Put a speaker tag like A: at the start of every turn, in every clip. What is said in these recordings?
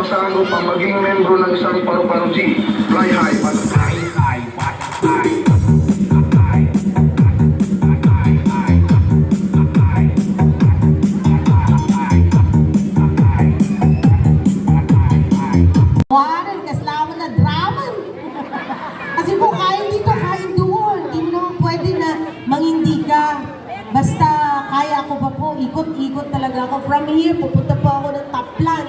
A: masagop ang maging membro ng isang paru-paro G. Fly high, butterfly.
B: Waran, kaslaman na drama. Kasi kung kain dito, kain doon. Hindi mo naman pwede na mangindi ka. Basta kaya ko pa po, ikot-ikot talaga ako. From here, pupunta po ako ng Taplan.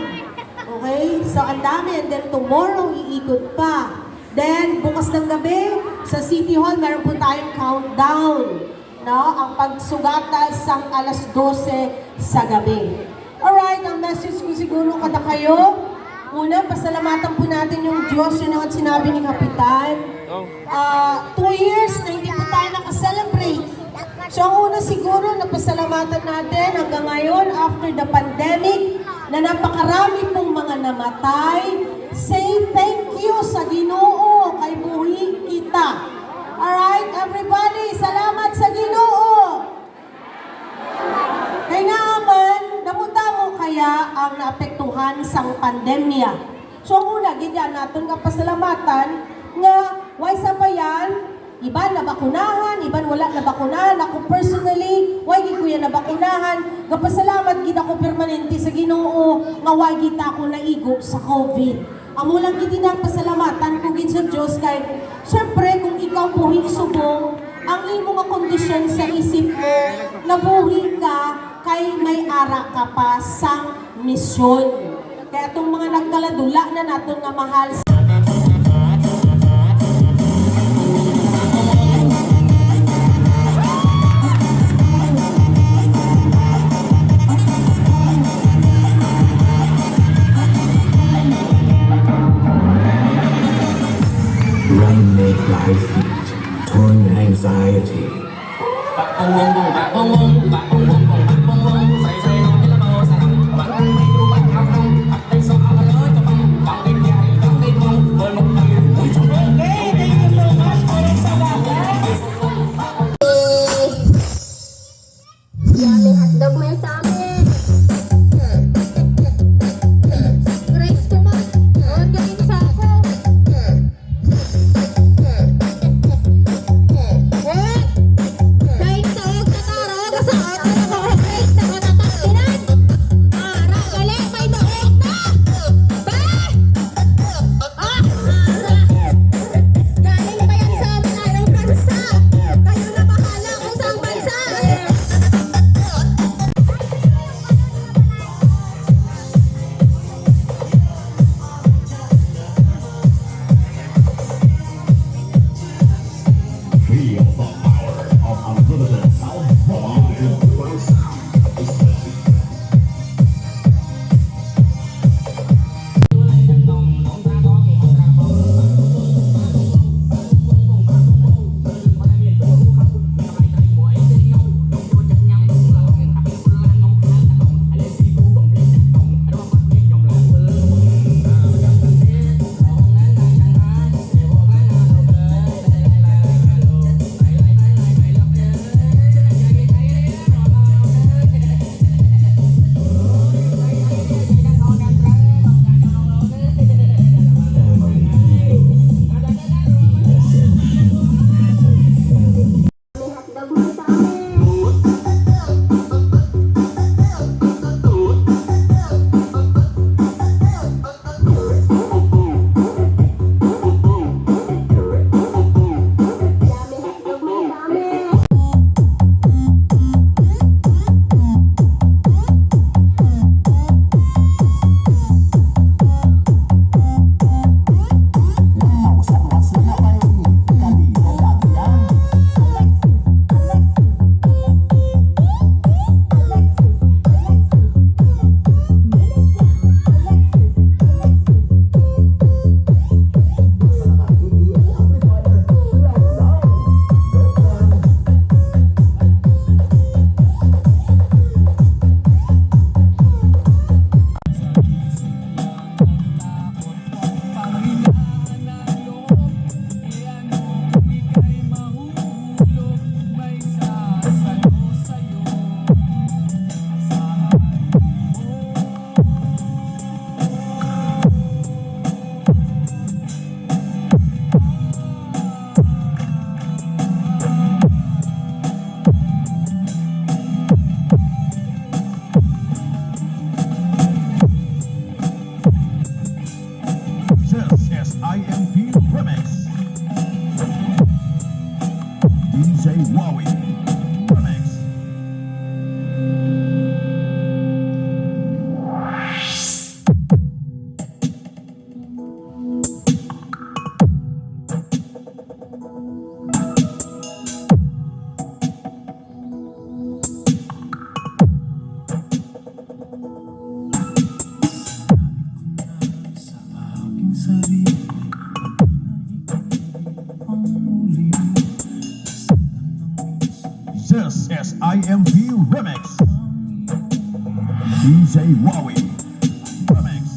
B: Okay? So, ang dami. And then tomorrow, iikot pa. Then, bukas ng gabi, sa City Hall, meron po tayong countdown. No? Ang pagsugatas sang alas 12 sa gabi. Alright, ang message ko siguro kada kayo. Una, pasalamatan po natin yung Diyos, yun ang sinabi ni Kapitan. 2 years na hindi po tayo nakaselebrate. So ang una siguro na pasalamatan natin hanggang ngayon, after the pandemic, na napakarami pong mga namatay. Say thank you sa Ginoo, kay buhi kita. Alright, everybody, salamat sa Ginoo. Kaya naman, namuta mo kaya ang naapektuhan sang pandemya. So ang una, ganyan natin nga pasalamatan nga, why sa bayan, iban na bakunahan, iban wala na bakunahan. Ako personally, why gid ko yan na bakunahan. Gapasalamat gid ako permanente sa Ginoo nga why gid ako naigo sa COVID. Amo lang gid na pasalamatan ko gid sa Dios kay syempre kung ikaw buhi subong ang imo nga kondisyon sa isip mo, nabuhi ka kay may ara ka pa sang misyon. Kaya itong mga nagkaladula na natin nga mahal
C: Run make life feet, turn anxiety.
D: Yummy hotdog may sa amin. Grace naman. Huwag galing sa ako. Kahit sa huwag na taro, kasaan na ako.
E: This is IMP Remix. DJ Wowie Remix.